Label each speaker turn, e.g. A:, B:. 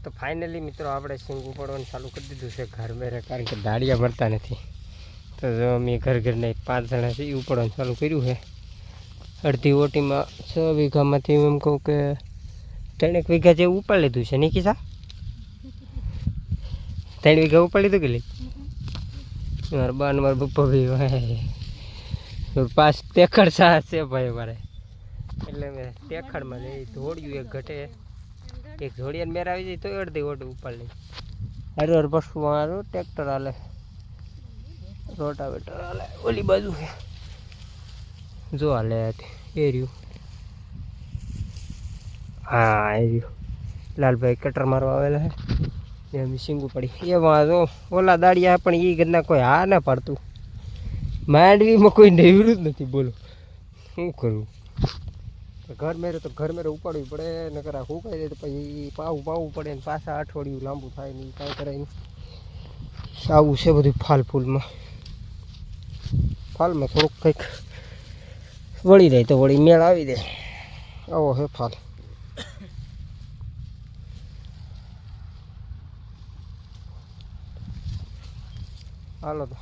A: તો ફાઇનલી મિત્રો આપણે સિંગ ઉપાડવાનું ચાલુ કરી દીધું છે ઘર મેરે, કારણ કે દાડિયા મળતા નથી. તો જો અમે ઘર નહીં 5 જણા છે એ ઉપાડવાનું ચાલુ કર્યું છે. અડધી ઓટીમાં 6 વીઘામાંથી એમ કહું કે 3 વીઘા જેવું ઉપાડી લીધું છે. નહીં કિસા 3 વીઘા ઉપાડી લીધું કે લી મારા બા મારા પપ્પા ભાઈ 5 તેખડ સા છે ભાઈ મારે. એટલે મેં તેખડમાં લઈ ધોળ્યું એક ઘટે એક જોડિયાને મેર આવી જાય તો અડધી ઓટી ઉપાડ લઈ. હર પશુ મારું ટ્રેક્ટર હાલે, રોટાવેટર હાલે, ઓલી બાજુ છે જો હાલે એ રહ્યું. હા એ રહ્યું લાલભાઈ કટર મારવા આવેલા છે એમ સિંગું પડી એમાં જો ઓલા દાડિયા પણ એ ઘરના કોઈ હા ના પાડતું. માંડવીમાં કોઈ નેવડું જ નથી. બોલો શું કરવું? ઘર મેરે તો ઘર મેરે ઉપાડવી પડે, નકર આ સુકાઈ જાય તો પછી પાવું પડે ને પાછા અઠવાડિયું લાંબુ થાય ને કાંઈ કરાય નહીં. આવું છે બધું ફાલમાં થોડુંક કંઈક વળી જાય તો વળી મેળ આવી દે. આવો હે ફાલ. હાલો તો